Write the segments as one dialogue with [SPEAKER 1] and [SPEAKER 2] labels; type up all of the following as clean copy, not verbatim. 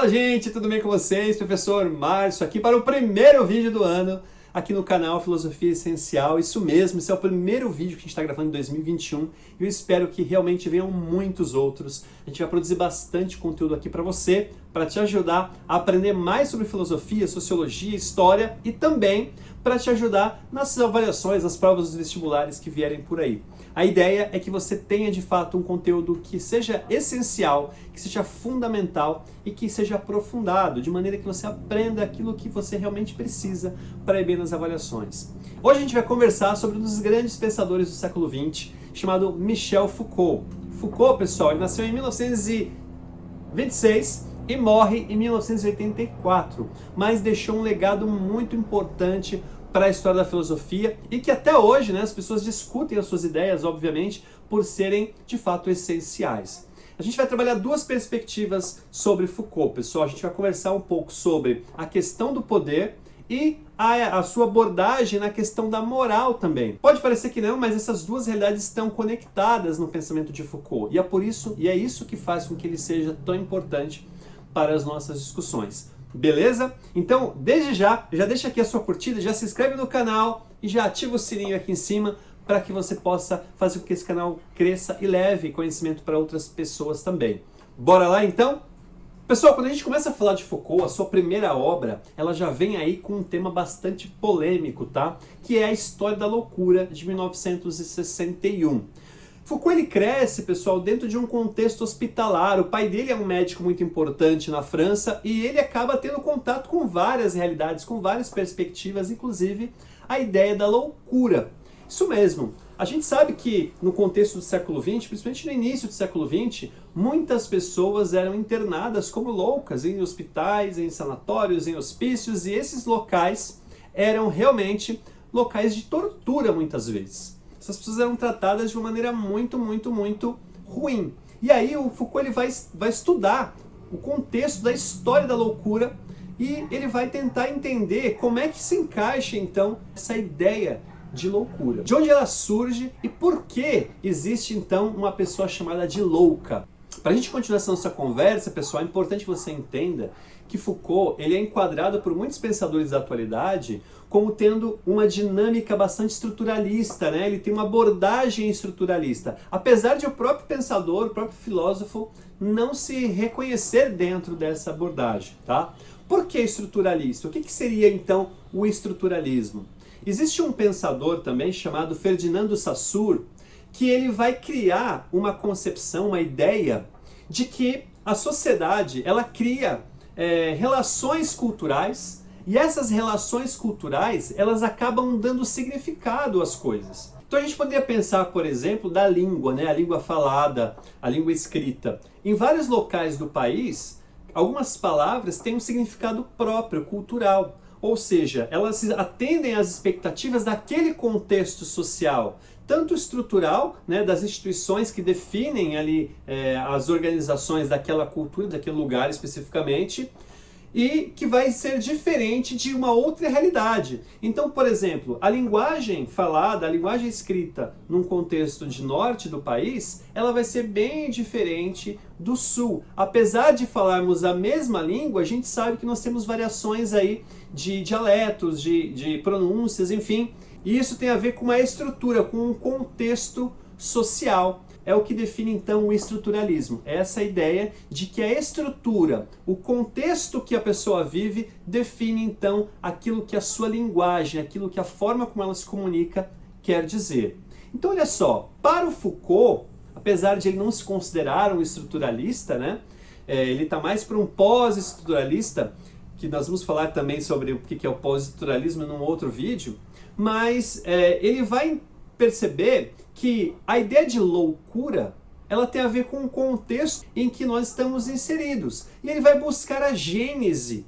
[SPEAKER 1] Fala, gente, tudo bem com vocês? Professor Márcio aqui para o primeiro vídeo do ano aqui no canal Filosofia Essencial. Isso mesmo, esse é o primeiro vídeo que a gente está gravando em 2021 e eu espero que realmente venham muitos outros. A gente vai produzir bastante conteúdo aqui para você, para te ajudar a aprender mais sobre filosofia, sociologia, história e também para te ajudar nas avaliações, nas provas dos vestibulares que vierem por aí. A ideia é que você tenha de fato um conteúdo que seja essencial, que seja fundamental e que seja aprofundado, de maneira que você aprenda aquilo que você realmente precisa para ir bem nas avaliações. Hoje a gente vai conversar sobre um dos grandes pensadores do século XX, chamado Michel Foucault. Foucault, pessoal, ele nasceu em 1926 e morre em 1984, mas deixou um legado muito importante para a história da filosofia e que até hoje, né, as pessoas discutem as suas ideias, obviamente, por serem de fato essenciais. A gente vai trabalhar duas perspectivas sobre Foucault, pessoal. A gente vai conversar um pouco sobre a questão do poder e a sua abordagem na questão da moral também. Pode parecer que não, mas essas duas realidades estão conectadas no pensamento de Foucault. E é isso que faz com que ele seja tão importante para as nossas discussões. Beleza? Então, desde já deixa aqui a sua curtida, já se inscreve no canal e já ativa o sininho aqui em cima para que você possa fazer com que esse canal cresça e leve conhecimento para outras pessoas também. Bora lá então? Pessoal, quando a gente começa a falar de Foucault, a sua primeira obra, ela já vem aí com um tema bastante polêmico, tá? Que é a História da Loucura, de 1961. Foucault ele cresce, pessoal, dentro de um contexto hospitalar. O pai dele é um médico muito importante na França e ele acaba tendo contato com várias realidades, com várias perspectivas, inclusive a ideia da loucura. Isso mesmo. A gente sabe que no contexto do século XX, principalmente no início do século XX, muitas pessoas eram internadas como loucas em hospitais, em sanatórios, em hospícios, e esses locais eram realmente locais de tortura muitas vezes. Essas pessoas eram tratadas de uma maneira muito ruim. E aí o Foucault ele vai estudar o contexto da história da loucura e ele vai tentar entender como é que se encaixa então essa ideia de loucura. De onde ela surge e por que existe então uma pessoa chamada de louca. Para a gente continuar essa nossa conversa, pessoal, é importante que você entenda que Foucault ele é enquadrado por muitos pensadores da atualidade como tendo uma dinâmica bastante estruturalista, né? Ele tem uma abordagem estruturalista. Apesar de o próprio pensador, o próprio filósofo, não se reconhecer dentro dessa abordagem, tá? Por que estruturalista? O que seria então o estruturalismo? Existe um pensador também chamado Ferdinand de Saussure, que ele vai criar uma concepção, uma ideia de que a sociedade ela cria relações culturais e essas relações culturais elas acabam dando significado às coisas. Então a gente poderia pensar, por exemplo, da língua, né? A língua falada, a língua escrita. Em vários locais do país, algumas palavras têm um significado próprio, cultural. Ou seja, elas atendem às expectativas daquele contexto social, tanto estrutural, né, das instituições que definem ali as organizações daquela cultura, daquele lugar especificamente, e que vai ser diferente de uma outra realidade. Então, por exemplo, a linguagem falada, a linguagem escrita num contexto de norte do país, ela vai ser bem diferente do sul. Apesar de falarmos a mesma língua, a gente sabe que nós temos variações aí de dialetos, de pronúncias, enfim. E isso tem a ver com uma estrutura, com um contexto social. É o que define então o estruturalismo. É essa ideia de que a estrutura, o contexto que a pessoa vive, define então aquilo que a sua linguagem, aquilo que a forma como ela se comunica quer dizer. Então olha só, para o Foucault, apesar de ele não se considerar um estruturalista, né, ele está mais para um pós-estruturalista, que nós vamos falar também sobre o que é o pós-estruturalismo num outro vídeo, mas ele vai perceber que a ideia de loucura ela tem a ver com o contexto em que nós estamos inseridos. E ele vai buscar a gênese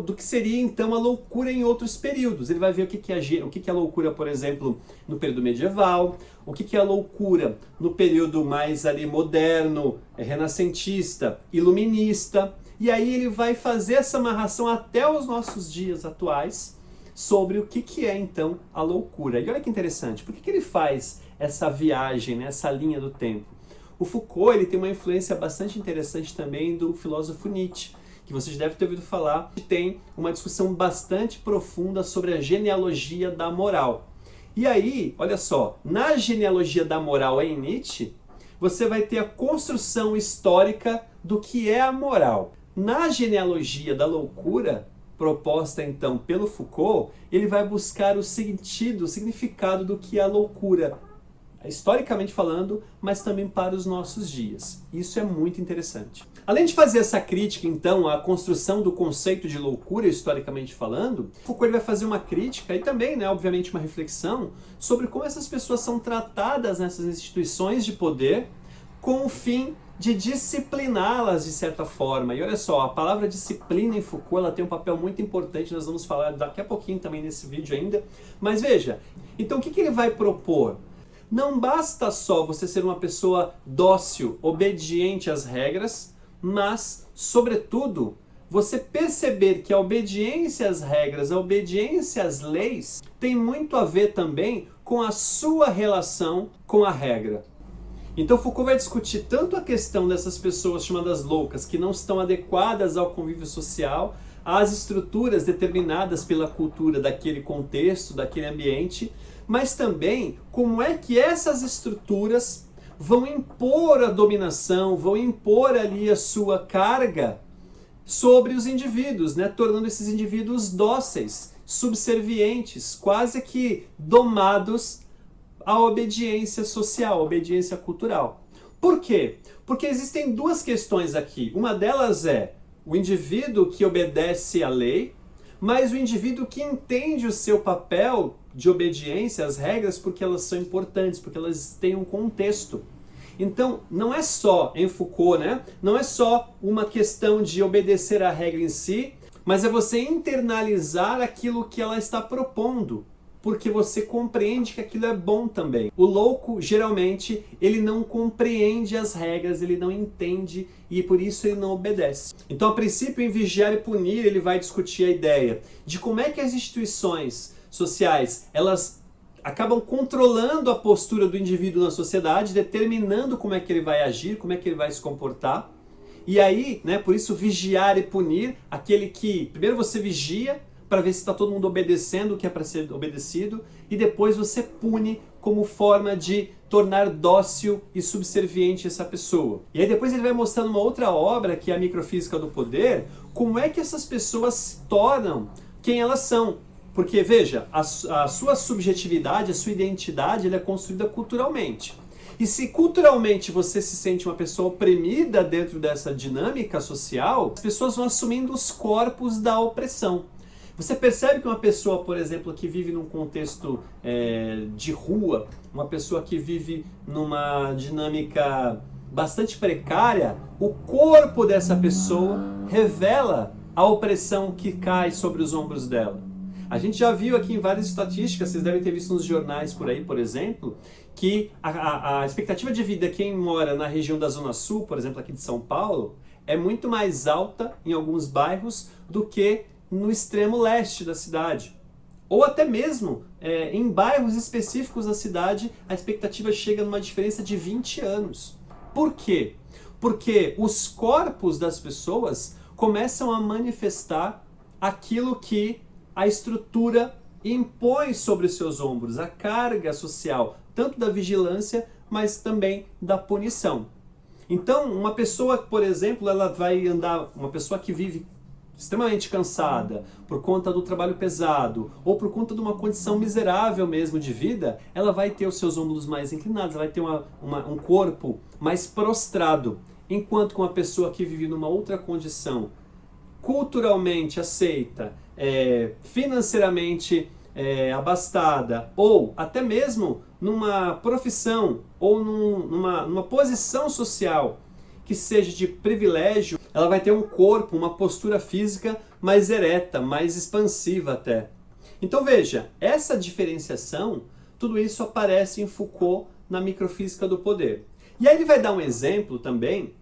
[SPEAKER 1] do que seria então a loucura em outros períodos. Ele vai ver o que é a loucura, por exemplo, no período medieval, o que é a loucura no período mais ali moderno, renascentista, iluminista. E aí ele vai fazer essa amarração até os nossos dias atuais sobre o que é então a loucura. E olha que interessante, por que ele faz essa viagem, né, essa linha do tempo? O Foucault ele tem uma influência bastante interessante também do filósofo Nietzsche. que você já deve ter ouvido falar, tem uma discussão bastante profunda sobre a genealogia da moral. E aí, olha só, na genealogia da moral em Nietzsche, você vai ter a construção histórica do que é a moral. Na genealogia da loucura, proposta então pelo Foucault, ele vai buscar o sentido, o significado do que é a loucura, historicamente falando, mas também para os nossos dias. Isso é muito interessante. Além de fazer essa crítica, então, à construção do conceito de loucura, historicamente falando, Foucault vai fazer uma crítica e também, né, obviamente, uma reflexão sobre como essas pessoas são tratadas nessas instituições de poder com o fim de discipliná-las de certa forma. E olha só, a palavra disciplina em Foucault ela tem um papel muito importante, nós vamos falar daqui a pouquinho também nesse vídeo ainda. Mas veja, então o que ele vai propor? Não basta só você ser uma pessoa dócil, obediente às regras, mas, sobretudo, você perceber que a obediência às regras, a obediência às leis, tem muito a ver também com a sua relação com a regra. Então Foucault vai discutir tanto a questão dessas pessoas chamadas loucas, que não estão adequadas ao convívio social, às estruturas determinadas pela cultura daquele contexto, daquele ambiente, mas também como é que essas estruturas vão impor a dominação, vão impor ali a sua carga sobre os indivíduos, né? Tornando esses indivíduos dóceis, subservientes, quase que domados à obediência social, à obediência cultural. Por quê? Porque existem duas questões aqui. Uma delas é o indivíduo que obedece à lei, mas o indivíduo que entende o seu papel de obediência às regras porque elas são importantes, porque elas têm um contexto. Então, não é só, em Foucault, né? Não é só uma questão de obedecer à regra em si, mas é você internalizar aquilo que ela está propondo, porque você compreende que aquilo é bom também. O louco, geralmente, ele não compreende as regras, ele não entende e por isso ele não obedece. Então, a princípio, em Vigiar e Punir, ele vai discutir a ideia de como é que as instituições sociais, elas acabam controlando a postura do indivíduo na sociedade, determinando como é que ele vai agir, como é que ele vai se comportar. E aí, né, por isso, vigiar e punir, aquele que primeiro você vigia para ver se está todo mundo obedecendo o que é para ser obedecido, e depois você pune como forma de tornar dócil e subserviente essa pessoa. E aí depois ele vai mostrar numa outra obra, que é a Microfísica do Poder, como é que essas pessoas se tornam quem elas são. Porque, veja, a sua subjetividade, a sua identidade, ela é construída culturalmente. E se culturalmente você se sente uma pessoa oprimida dentro dessa dinâmica social, as pessoas vão assumindo os corpos da opressão. Você percebe que uma pessoa, por exemplo, que vive num contexto de rua, uma pessoa que vive numa dinâmica bastante precária, o corpo dessa pessoa revela a opressão que cai sobre os ombros dela. A gente já viu aqui em várias estatísticas, vocês devem ter visto nos jornais por aí, por exemplo, que a expectativa de vida de quem mora na região da Zona Sul, por exemplo, aqui de São Paulo, é muito mais alta em alguns bairros do que no extremo leste da cidade. Ou até mesmo em bairros específicos da cidade, a expectativa chega numa diferença de 20 anos. Por quê? Porque os corpos das pessoas começam a manifestar aquilo que a estrutura impõe sobre os seus ombros, a carga social, tanto da vigilância, mas também da punição. Então, uma pessoa, por exemplo, ela vai andar, uma pessoa que vive extremamente cansada por conta do trabalho pesado ou por conta de uma condição miserável mesmo de vida, ela vai ter os seus ombros mais inclinados, ela vai ter um corpo mais prostrado, enquanto que uma pessoa que vive numa outra condição culturalmente aceita, financeiramente abastada, ou até mesmo numa profissão ou numa posição social que seja de privilégio, ela vai ter um corpo, uma postura física mais ereta, mais expansiva até. Então veja, essa diferenciação, tudo isso aparece em Foucault na Microfísica do Poder. E aí ele vai dar um exemplo também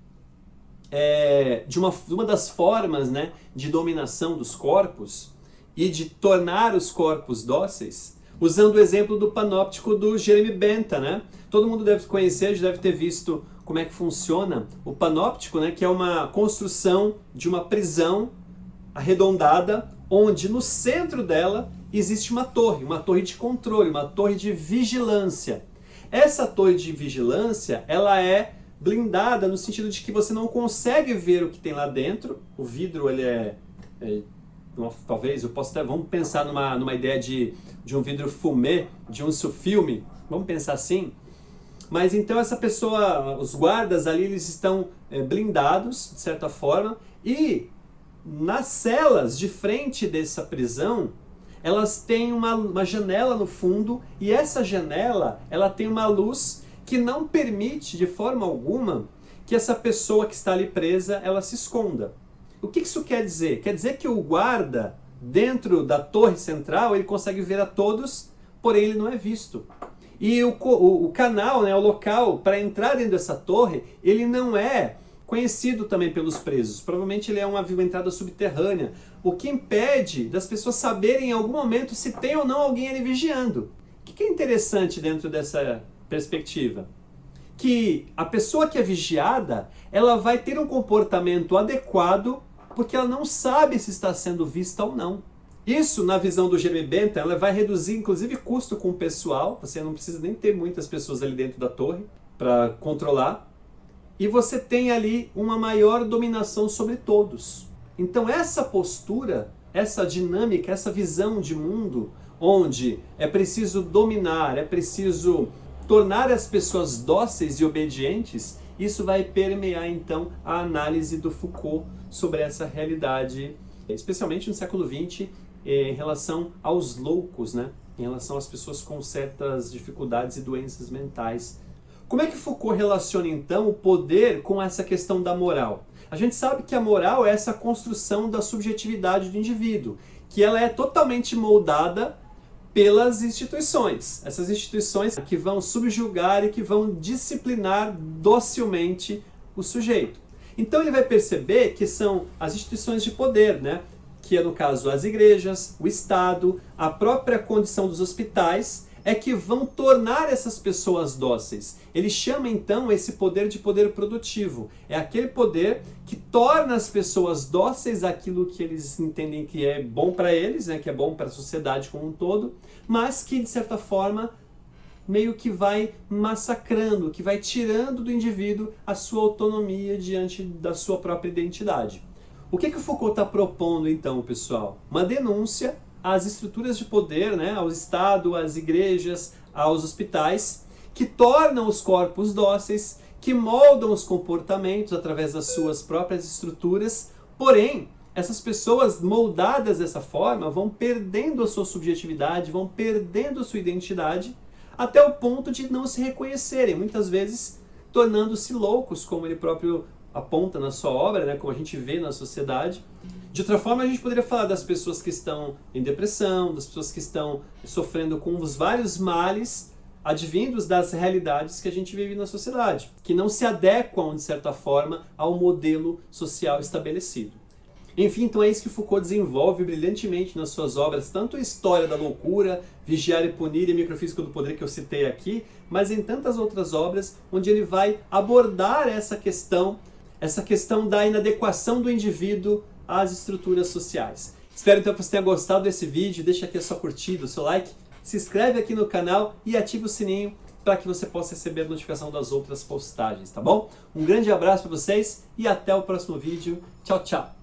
[SPEAKER 1] de uma das formas, né, de dominação dos corpos e de tornar os corpos dóceis, Usando o exemplo do panóptico do Jeremy Bentham, né? Todo mundo deve conhecer, já deve ter visto como é que funciona o panóptico, né? Que é uma construção de uma prisão arredondada, onde no centro dela existe uma torre de controle, uma torre de vigilância. Essa torre de vigilância, ela é blindada no sentido de que você não consegue ver o que tem lá dentro. O vidro, ele talvez, vamos pensar numa ideia de um vidro fumê, de um filme, vamos pensar assim. Mas então essa pessoa, os guardas ali, eles estão blindados, de certa forma, e nas celas de frente dessa prisão, elas têm uma janela no fundo, e essa janela, ela tem uma luz que não permite de forma alguma que essa pessoa que está ali presa, ela se esconda. O que isso quer dizer? Quer dizer que o guarda, dentro da torre central, ele consegue ver a todos, porém ele não é visto. E o canal, né, o local para entrar dentro dessa torre, ele não é conhecido também pelos presos. Provavelmente ele é uma entrada subterrânea, o que impede das pessoas saberem em algum momento se tem ou não alguém ali vigiando. O que é interessante dentro dessa perspectiva? Que a pessoa que é vigiada, ela vai ter um comportamento adequado porque ela não sabe se está sendo vista ou não. Isso, na visão do Jeremy Bentham, ela vai reduzir inclusive custo com o pessoal. Você não precisa nem ter muitas pessoas ali dentro da torre para controlar. E você tem ali uma maior dominação sobre todos. Então essa postura, essa dinâmica, essa visão de mundo, onde é preciso dominar, é preciso tornar as pessoas dóceis e obedientes, isso vai permear então a análise do Foucault sobre essa realidade, especialmente no século XX, em relação aos loucos, né? Em relação às pessoas com certas dificuldades e doenças mentais. Como é que Foucault relaciona então o poder com essa questão da moral? A gente sabe que a moral é essa construção da subjetividade do indivíduo, que ela é totalmente moldada pelas instituições. Essas instituições que vão subjugar e que vão disciplinar docilmente o sujeito. Então ele vai perceber que são as instituições de poder, né? Que é no caso as igrejas, o Estado, a própria condição dos hospitais, é que vão tornar essas pessoas dóceis. Ele chama então esse poder de poder produtivo. É aquele poder que torna as pessoas dóceis àquilo que eles entendem que é bom para eles, né, que é bom para a sociedade como um todo, mas que de certa forma meio que vai massacrando, que vai tirando do indivíduo a sua autonomia diante da sua própria identidade. O que o Foucault está propondo então, pessoal? Uma denúncia às estruturas de poder, né, ao Estado, às igrejas, aos hospitais, que tornam os corpos dóceis, que moldam os comportamentos através das suas próprias estruturas, porém, essas pessoas moldadas dessa forma vão perdendo a sua subjetividade, vão perdendo a sua identidade, até o ponto de não se reconhecerem, muitas vezes tornando-se loucos, como ele próprio aponta na sua obra, né, como a gente vê na sociedade. De outra forma, a gente poderia falar das pessoas que estão em depressão, das pessoas que estão sofrendo com os vários males advindos das realidades que a gente vive na sociedade, que não se adequam, de certa forma, ao modelo social estabelecido. Enfim, então é isso que Foucault desenvolve brilhantemente nas suas obras, tanto a História da Loucura, Vigiar e Punir e Microfísica do Poder, que eu citei aqui, mas em tantas outras obras, onde ele vai abordar essa questão da inadequação do indivíduo às estruturas sociais. Espero então que você tenha gostado desse vídeo, deixa aqui a sua curtida, o seu like, se inscreve aqui no canal e ativa o sininho para que você possa receber a notificação das outras postagens, tá bom? Um grande abraço para vocês e até o próximo vídeo. Tchau, tchau!